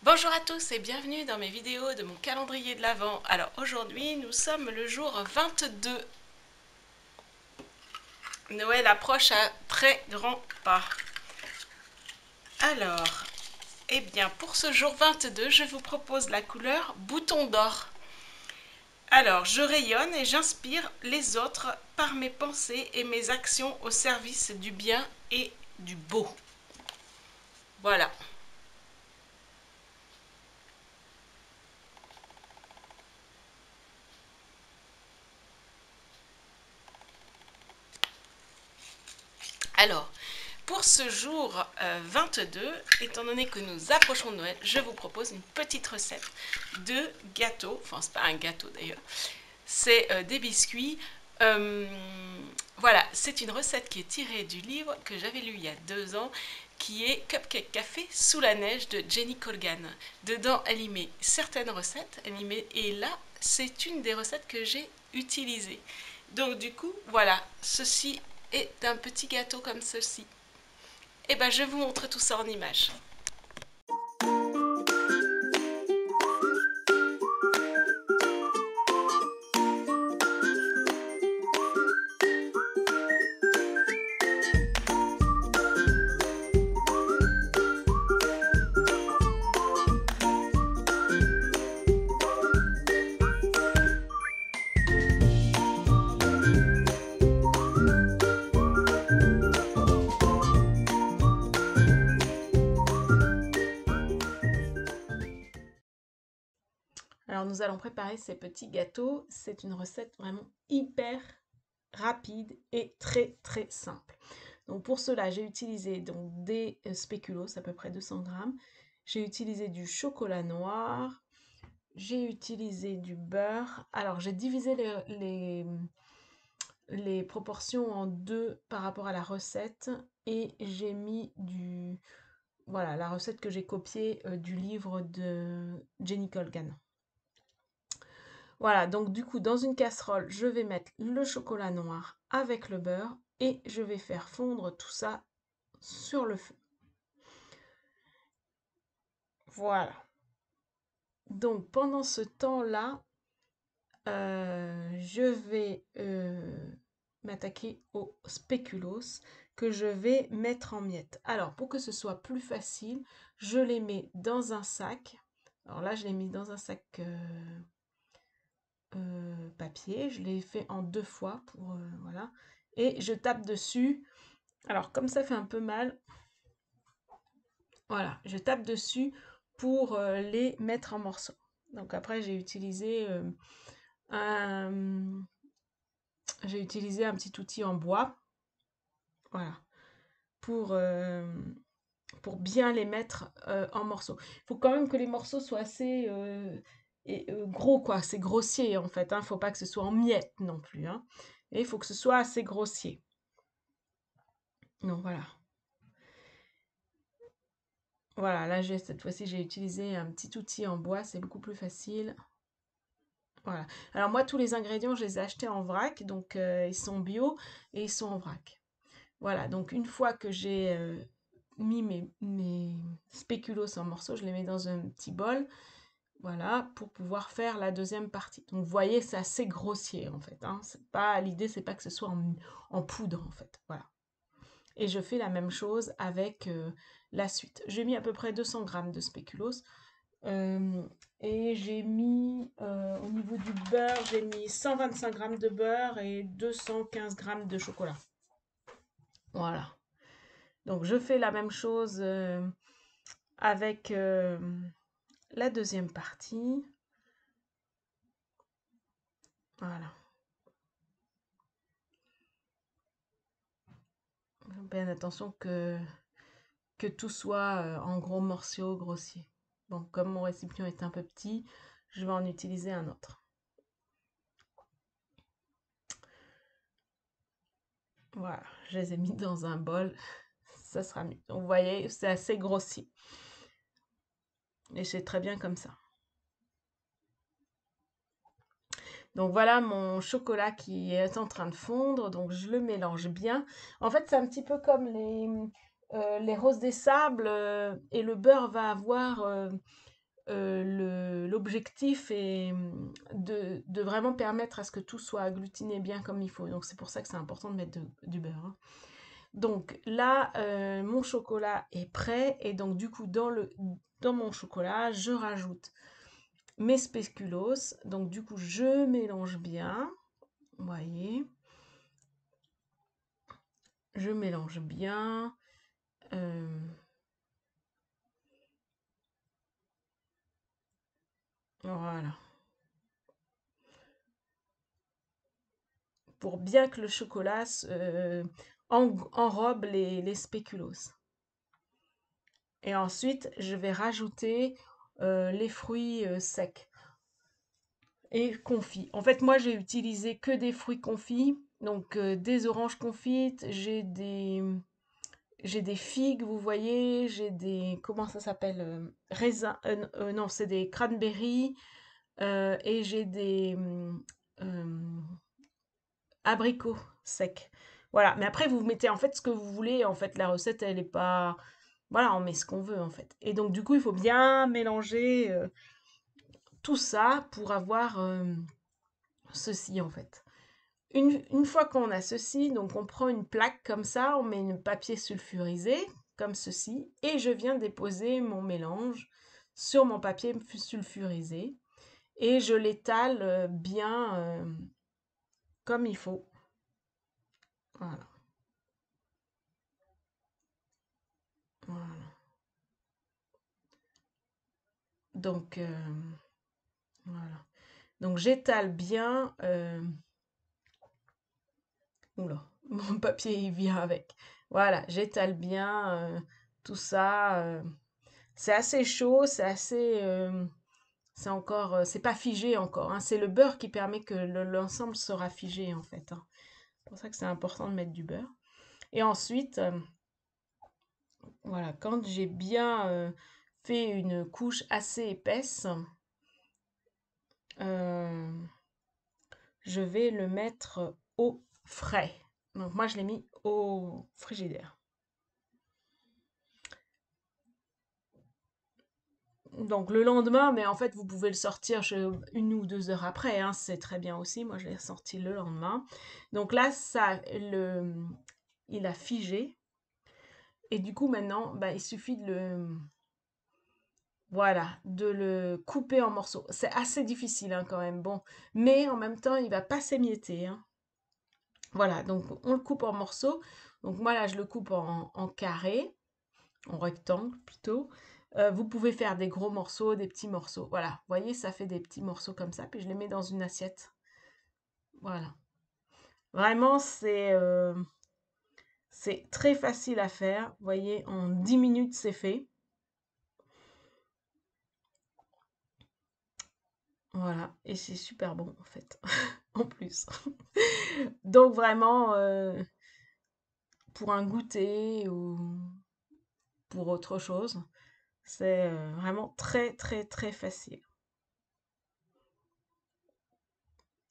Bonjour à tous et bienvenue dans mes vidéos de mon calendrier de l'Avent. Alors aujourd'hui nous sommes le jour 22. Noël approche à très grands pas. Alors, eh bien pour ce jour 22 je vous propose la couleur bouton d'or. Alors je rayonne et j'inspire les autres par mes pensées et mes actions au service du bien et du beau. Voilà. Alors, pour ce jour 22, étant donné que nous approchons de Noël, je vous propose une petite recette de gâteau. Enfin, c'est pas un gâteau d'ailleurs, c'est des biscuits. Voilà, c'est une recette qui est tirée du livre que j'avais lu il y a 2 ans, qui est Cupcake Café sous la neige de Jenny Colgan. Dedans, elle y met certaines recettes, et là, c'est une des recettes que j'ai utilisées. Donc du coup, voilà, ceci est un petit gâteau comme ceci. Et ben je vous montre tout ça en images. Alors nous allons préparer ces petits gâteaux. C'est une recette vraiment hyper rapide et très très simple. Donc pour cela, j'ai utilisé donc des spéculoos, à peu près 200 grammes. J'ai utilisé du chocolat noir. J'ai utilisé du beurre. Alors j'ai divisé les proportions en deux par rapport à la recette et j'ai mis du... Voilà, la recette que j'ai copiée du livre de Jenny Colgan. Voilà, donc du coup, dans une casserole, je vais mettre le chocolat noir avec le beurre et je vais faire fondre tout ça sur le feu. Voilà. Donc pendant ce temps-là, je vais m'attaquer aux spéculoos que je vais mettre en miettes. Alors pour que ce soit plus facile, je les mets dans un sac. Alors là, je l'ai mis dans un sac papier. Je l'ai fait en 2 fois pour voilà. Et je tape dessus. Alors comme ça fait un peu mal, voilà, je tape dessus pour les mettre en morceaux. Donc après j'ai utilisé un petit outil en bois, voilà, pour bien les mettre en morceaux. Il faut quand même que les morceaux soient assez gros, quoi, c'est grossier en fait, hein. Faut pas que ce soit en miettes non plus, hein. Et il faut que ce soit assez grossier. Donc voilà. Voilà, là cette fois-ci j'ai utilisé un petit outil en bois, c'est beaucoup plus facile. Voilà. Alors moi tous les ingrédients je les ai achetés en vrac, donc ils sont bio et ils sont en vrac. Voilà, donc une fois que j'ai mis mes spéculoos en morceaux, je les mets dans un petit bol, voilà, pour pouvoir faire la deuxième partie. Donc vous voyez, c'est assez grossier en fait, hein. L'idée c'est pas que ce soit en poudre en fait, voilà. Et je fais la même chose avec la suite. J'ai mis à peu près 200 grammes de spéculoos. Et j'ai mis, au niveau du beurre, j'ai mis 125 grammes de beurre et 215 grammes de chocolat. Voilà. Donc je fais la même chose avec la deuxième partie. Voilà. Bien attention que tout soit en gros morceaux grossiers. Bon, comme mon récipient est un peu petit, je vais en utiliser un autre. Voilà, je les ai mis dans un bol, ça sera mieux. Donc vous voyez, c'est assez grossier. Et c'est très bien comme ça. Donc voilà mon chocolat qui est en train de fondre, donc je le mélange bien. En fait, c'est un petit peu comme les roses des sables et le beurre va avoir l'objectif est de vraiment permettre à ce que tout soit agglutiné bien comme il faut. Donc c'est pour ça que c'est important de mettre du beurre, hein. Donc là, mon chocolat est prêt et donc du coup dans mon chocolat, je rajoute mes spéculoos. Donc du coup, je mélange bien, vous voyez. Je mélange bien. Voilà. Pour bien que le chocolat enrobe les spéculoos. Et ensuite, je vais rajouter les fruits secs et confits. En fait, moi, j'ai utilisé que des fruits confits. Donc, des oranges confites, j'ai des figues, vous voyez, j'ai des, comment ça s'appelle, raisins, non, c'est des cranberries, et j'ai des abricots secs. Voilà, mais après vous mettez en fait ce que vous voulez, en fait la recette elle est pas... Voilà, on met ce qu'on veut en fait. Et donc du coup il faut bien mélanger tout ça pour avoir ceci en fait. Une fois qu'on a ceci, donc on prend une plaque comme ça, on met un papier sulfurisé, comme ceci, et je viens déposer mon mélange sur mon papier sulfurisé, et je l'étale bien comme il faut. Voilà. Voilà. Donc, voilà. Donc j'étale bien. Oula, mon papier il vient avec. Voilà, j'étale bien tout ça. C'est assez chaud, c'est assez. C'est encore. C'est pas figé encore, hein. C'est le beurre qui permet que l'ensemble sera figé en fait, hein. C'est pour ça que c'est important de mettre du beurre. Et ensuite, voilà, quand j'ai bien fait une couche assez épaisse, euh, je vais le mettre au frais. Donc moi, je l'ai mis au frigidaire. Donc le lendemain, mais en fait, vous pouvez le sortir 1 ou 2 heures après, hein, c'est très bien aussi. Moi, je l'ai sorti le lendemain. Donc là, il a figé. Et du coup, maintenant, bah, il suffit voilà, de le couper en morceaux. C'est assez difficile, hein, quand même. Bon, mais en même temps, il va pas s'émietter, hein. Voilà, donc on le coupe en morceaux. Donc moi, là, je le coupe en carré, en rectangle plutôt. Vous pouvez faire des gros morceaux, des petits morceaux. Voilà, vous voyez, ça fait des petits morceaux comme ça. Puis je les mets dans une assiette. Voilà. Vraiment, c'est très facile à faire. Vous voyez, en 10 minutes, c'est fait. Voilà, et c'est super bon en fait, en plus. Donc vraiment, pour un goûter ou pour autre chose, c'est vraiment très très très facile.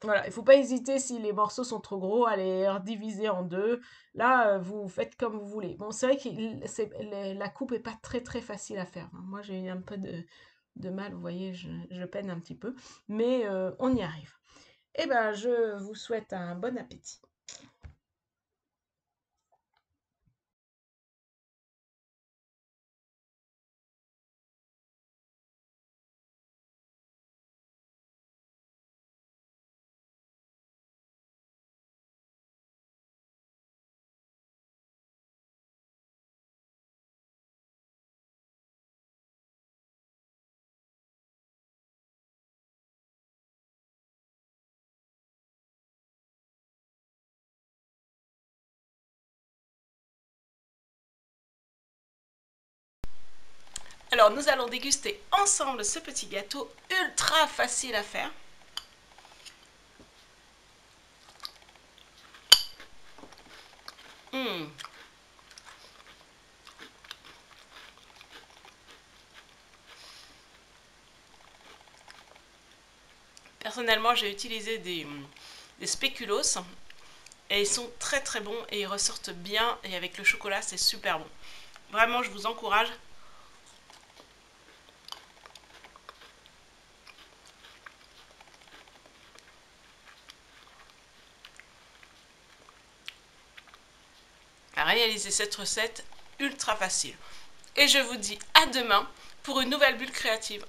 Voilà, il faut pas hésiter si les morceaux sont trop gros à les diviser en deux. Là, vous faites comme vous voulez. Bon, c'est vrai que la coupe est pas très très facile à faire, hein. Moi, j'ai eu un peu de mal, vous voyez, je peine un petit peu, mais on y arrive. Eh ben, je vous souhaite un bon appétit. Alors, nous allons déguster ensemble ce petit gâteau ultra facile à faire. Mmh. Personnellement, j'ai utilisé des spéculoos et ils sont très très bons et ils ressortent bien et avec le chocolat, c'est super bon. Vraiment, je vous encourage. à réaliser cette recette ultra facile. Et je vous dis à demain pour une nouvelle bulle créative.